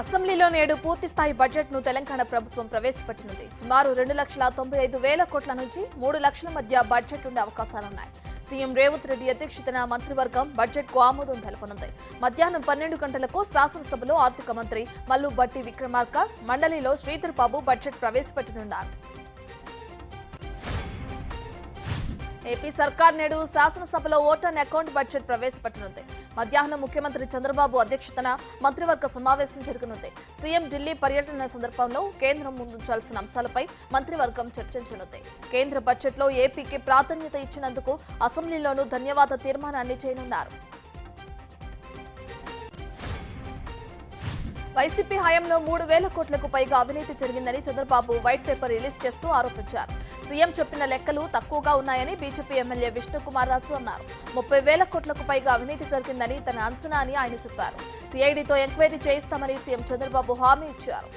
అసెంబ్లీలో నేడు పూర్తిస్థాయి బడ్జెట్ను తెలంగాణ ప్రభుత్వం ప్రవేశపెట్టనుంది. సుమారు 2,95,000 కోట్ల నుంచి 3 లక్షల మధ్య బడ్జెట్ ఉండే అవకాశాలున్నాయి. సీఎం రేవంత్ రెడ్డి అధ్యక్షతన మంత్రివర్గం బడ్జెట్కు ఆమోదం తెలపనుంది. మధ్యాహ్నం 12 గంటలకు శాసనసభలో ఆర్థిక మంత్రి మల్లు భట్టి విక్రమార్క, మండలిలో శ్రీధర్ బాబు బడ్జెట్ ప్రవేశపెట్టనున్నారు. ఏపీ సర్కార్ నేడు శాసనసభలో ఓటాన్ అకౌంట్ బడ్జెట్ ప్రవేశపెట్టనుంది. మధ్యాహ్నం ముఖ్యమంత్రి చంద్రబాబు అధ్యక్షతన మంత్రివర్గ సమావేశం జరగనుంది. సీఎం ఢిల్లీ పర్యటన సందర్భంలో కేంద్రం ముందుంచాల్సిన అంశాలపై మంత్రివర్గం చర్చించనుంది. కేంద్ర బడ్జెట్లో ఏపీకి ప్రాధాన్యత ఇచ్చినందుకు అసెంబ్లీలోనూ ధన్యవాద తీర్మానాన్ని చేయనున్నారు. వైసీపీ హయాంలో 3,000 కోట్లకు పైగా అవినీతి జరిగిందని చంద్రబాబు వైట్ పేపర్ రిలీజ్ చేస్తూ ఆరోపించారు. సీఎం చెప్పిన లెక్కలు తక్కువగా ఉన్నాయని బీజేపీ ఎమ్మెల్యే విష్ణుకుమార్ రాజు అన్నారు. 30,000 కోట్లకు పైగా అవినీతి జరిగిందని తన అంచనా అని ఆయన చెప్పారు. సిఐడితో ఎంక్వైరీ చేయిస్తామని సీఎం చంద్రబాబు హామీ ఇచ్చారు.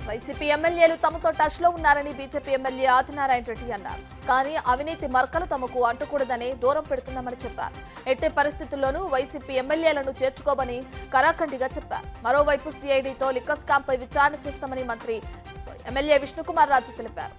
వైసీపీ ఎమ్మెల్యేలు తమతో టచ్ లో ఉన్నారని బీజేపీ ఎమ్మెల్యే ఆదినారాయణ రెడ్డి అన్నారు. కానీ అవినీతి మరకలు తమకు అంటకూడదని దూరం పెడుతున్నామని చెప్పారు. ఎట్టి పరిస్థితుల్లోనూ వైసీపీ ఎమ్మెల్యేలను చేర్చుకోమని కరాఖండిగా చెప్పారు. మరోవైపు సిఐడితో లిక్కర్ స్కామ్ పై విచారణ చేస్తామని ఎమ్మెల్యే విష్ణుకుమార్ రాజు తెలిపారు.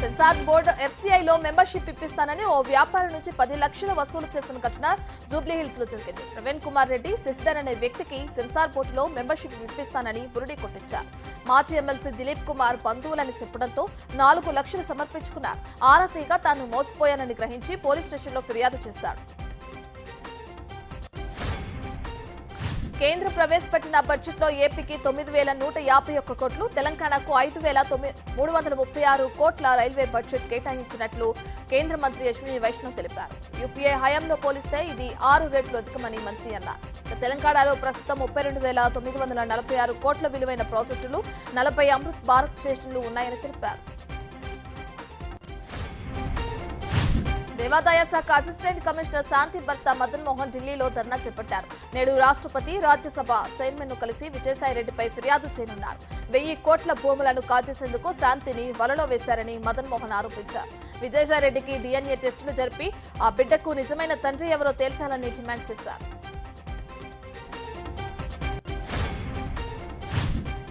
సెన్సార్ బోర్డు ఎఫ్సీఐలో మెంబర్షిప్ ఇప్పిస్తానని ఓ వ్యాపారి నుంచి 10 లక్షలు వసూలు చేసిన ఘటన జూబ్లీహిల్స్ లో జరిగింది. ప్రవీణ్ కుమార్ రెడ్డి సిస్టర్ అనే వ్యక్తికి సెన్సార్ బోర్డులో మెంబర్షిప్ ఇప్పిస్తానని బురుడి కొట్టించారు. మాజీ ఎమ్మెల్సీ దిలీప్ కుమార్ బంధువులని చెప్పడంతో 4 లక్షలు సమర్పించుకున్నారు. ఆరతీగా తాను మోసపోయానని గ్రహించి పోలీస్ స్టేషన్లో ఫిర్యాదు చేశాడు. కేంద్ర ప్రవేశపెట్టిన బడ్జెట్లో ఏపీకి 9,151 కోట్లు, తెలంగాణకు 5,336 కోట్ల రైల్వే బడ్జెట్ కేటాయించినట్లు కేంద్ర మంత్రి అశ్విని వైష్ణవ్ తెలిపారు. యూపీఏ హయాంలో పోలిస్తే ఇది 6 రెట్లు అధికమని మంత్రి అన్నారు. తెలంగాణలో ప్రస్తుతం 32,946 కోట్ల విలువైన ప్రాజెక్టులు, 40 అమృత్ భారత్ స్టేషన్లు ఉన్నాయని తెలిపారు. దేవాదాయ శాఖ అసిస్టెంట్ కమిషనర్ శాంతి భర్త మదన్ మోహన్ ఢిల్లీలో ధర్నా చేపట్టారు. నేడు రాష్ట్రపతి, రాజ్యసభ చైర్మన్ ను కలిసి విజయసాయిరెడ్డిపై ఫిర్యాదు చేయనున్నారు. 1000 కోట్ల భూములను కాజేసేందుకు శాంతిని వలలో వేశారని మదన్ మోహన్ ఆరోపించారు. విజయసాయిరెడ్డికి DNA టెస్టులు జరిపి ఆ బిడ్డకు నిజమైన తండ్రి ఎవరో తేల్చాలని డిమాండ్ చేశారు.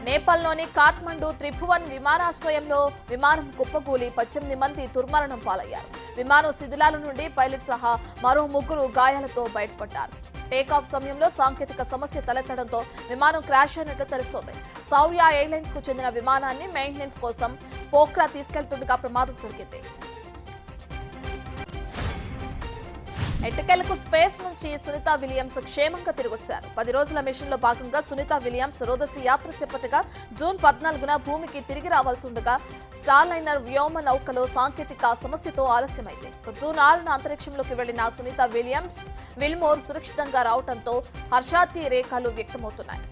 నేపాల్లోని కాఠ్మండు త్రిభువన్ విమానాశ్రయంలో విమానం కుప్పకూలి 18 మంది దుర్మరణం పాలయ్యారు. విమానం శిథిలాల నుండి పైలట్ సహా మరో 3 గాయాలతో బయటపడ్డారు. టేకాఫ్ సమయంలో సాంకేతిక సమస్య తలెత్తడంతో విమానం క్రాష్ అయినట్లు తెలుస్తోంది. సౌర్య ఎయిర్లైన్స్ కు చెందిన విమానాన్ని మెయింటెనెన్స్ కోసం పోఖ్రా తీసుకెళ్తుండగా ప్రమాదం జరిగింది. ఎట్టకేలకు స్పేస్ నుంచి సునీత విలియమ్స్ క్షేమంగా తిరిగొచ్చారు. 10 రోజుల మిషన్ లో భాగంగా సునీత విలియమ్స్ రోదసి యాత్ర చేపట్టగా జూన్ 14న భూమికి తిరిగి రావాల్సి ఉండగా స్టార్లైనర్ వ్యోమ నౌకలో సాంకేతిక సమస్యతో ఆలస్యమైంది. జూన్ 6న అంతరిక్షంలోకి వెళ్లిన సునీత విలియమ్స్ విల్మోర్ సురక్షితంగా రావడంతో హర్షాతి రేఖలు వ్యక్తమవుతున్నాయి.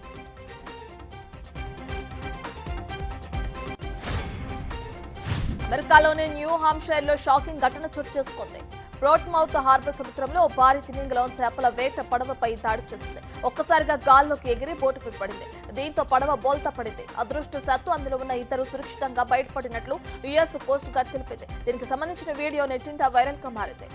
అమెరికాలోని న్యూ హాంషైర్ లో షాకింగ్ ఘటన చోటు చేసుకుంది. బ్రోట్మౌత్ హార్బర్ సముద్రంలో భారీ తిమింగలం చేపల వేట పడవపై దాడి చేసింది. ఒక్కసారిగా గాల్లోకి ఎగిరి బోటుపై పడింది. దీంతో పడవ బోల్తా పడింది. అదృష్టవశాత్తు అందులో ఉన్న ఇద్దరు సురక్షితంగా బయటపడినట్లు యుఎస్ కోస్ట్ గార్డ్ తెలిపింది. దీనికి సంబంధించిన వీడియో నెట్టింట వైరల్ గా మారింది.